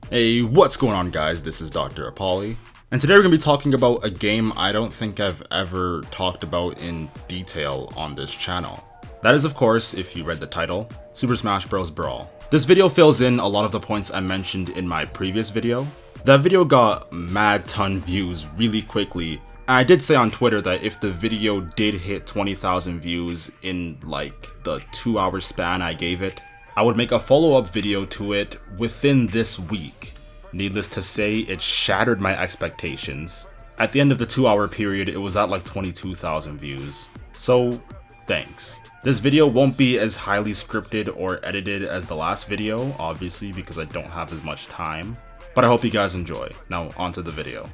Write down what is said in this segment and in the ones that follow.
Hey, what's going on guys? This is Dr. Apolly, and today we're going to be talking about a game I don't think I've ever talked about in detail on this channel. That is, of course, if you read the title, Super Smash Bros. Brawl. This video fills in a lot of the points I mentioned in my previous video. That video got mad ton views really quickly. I did say on Twitter that if the video did hit 20,000 views in like the 2-hour span I gave it, I would make a follow-up video to it within this week. Needless to say, it shattered my expectations. At the end of the 2-hour period, it was at like 22,000 views. So, thanks. This video won't be as highly scripted or edited as the last video, obviously, because I don't have as much time. But I hope you guys enjoy. Now, onto the video.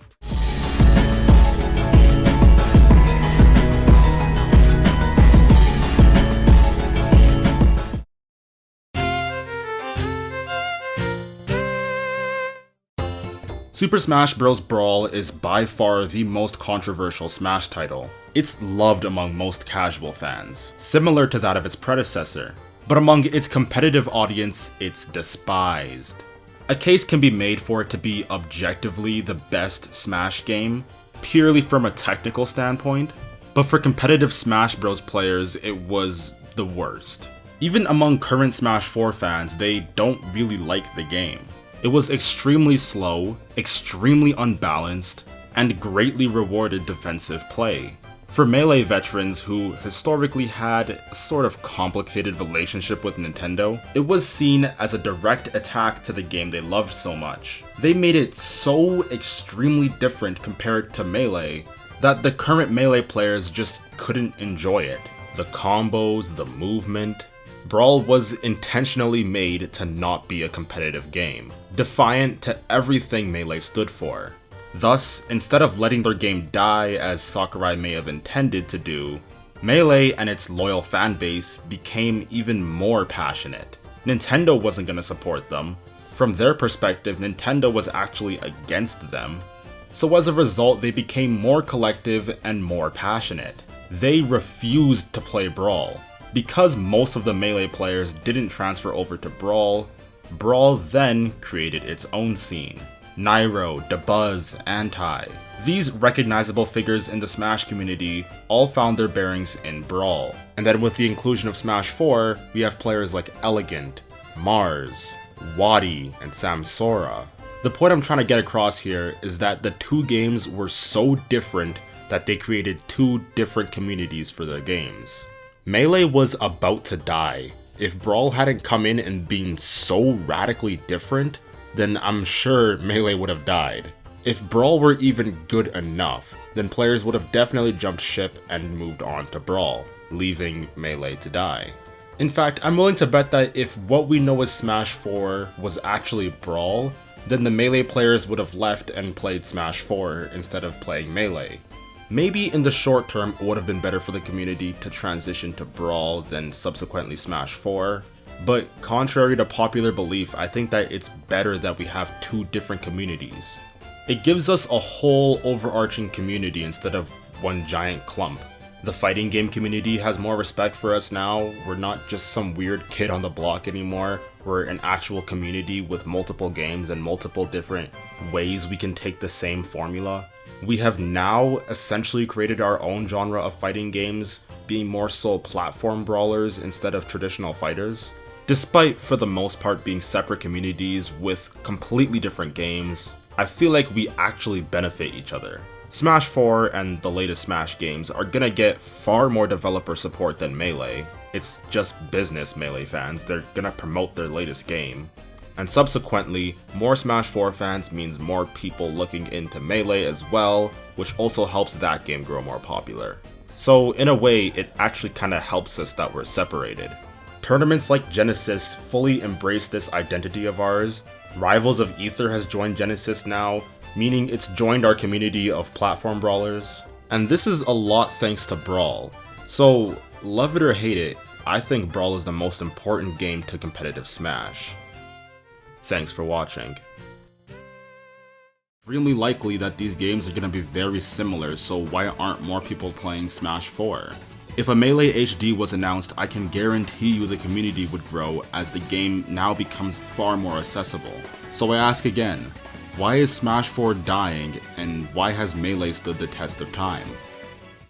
Super Smash Bros. Brawl is by far the most controversial Smash title. It's loved among most casual fans, similar to that of its predecessor, but among its competitive audience, it's despised. A case can be made for it to be objectively the best Smash game, purely from a technical standpoint, but for competitive Smash Bros. Players, it was the worst. Even among current Smash 4 fans, they don't really like the game. It was extremely slow, extremely unbalanced, and greatly rewarded defensive play. For Melee veterans who historically had a sort of complicated relationship with Nintendo, it was seen as a direct attack to the game they loved so much. They made it so extremely different compared to Melee that the current Melee players just couldn't enjoy it. The combos, the movement. Brawl was intentionally made to not be a competitive game, defiant to everything Melee stood for. Thus, instead of letting their game die as Sakurai may have intended to do, Melee and its loyal fanbase became even more passionate. Nintendo wasn't going to support them. From their perspective, Nintendo was actually against them. So as a result, they became more collective and more passionate. They refused to play Brawl. Because most of the Melee players didn't transfer over to Brawl, Brawl then created its own scene. Nairo, Dabuz, Anti. These recognizable figures in the Smash community all found their bearings in Brawl. And then with the inclusion of Smash 4, we have players like Elegant, Mars, Wadi, and Samsora. The point I'm trying to get across here is that the two games were so different that they created two different communities for the games. Melee was about to die. If Brawl hadn't come in and been so radically different, then I'm sure Melee would have died. If Brawl were even good enough, then players would have definitely jumped ship and moved on to Brawl, leaving Melee to die. In fact, I'm willing to bet that if what we know as Smash 4 was actually Brawl, then the Melee players would have left and played Smash 4 instead of playing Melee. Maybe in the short term it would have been better for the community to transition to Brawl than subsequently Smash 4, but contrary to popular belief, I think that it's better that we have two different communities. It gives us a whole overarching community instead of one giant clump. The fighting game community has more respect for us now. We're not just some weird kid on the block anymore. We're an actual community with multiple games and multiple different ways we can take the same formula. We have now essentially created our own genre of fighting games, being more so platform brawlers instead of traditional fighters. Despite for the most part being separate communities with completely different games, I feel like we actually benefit each other. Smash 4 and the latest Smash games are gonna get far more developer support than Melee. It's just business, Melee fans. They're gonna promote their latest game. And subsequently, more Smash 4 fans means more people looking into Melee as well, which also helps that game grow more popular. So in a way, it actually kinda helps us that we're separated. Tournaments like Genesis fully embrace this identity of ours. Rivals of Ether has joined Genesis now, meaning it's joined our community of platform brawlers. And this is a lot thanks to Brawl. So, love it or hate it, I think Brawl is the most important game to competitive Smash. Thanks for watching. Extremely likely that these games are going to be very similar, so why aren't more people playing Smash 4? If a Melee HD was announced, I can guarantee you the community would grow as the game now becomes far more accessible. So I ask again, why is Smash 4 dying, and why has Melee stood the test of time?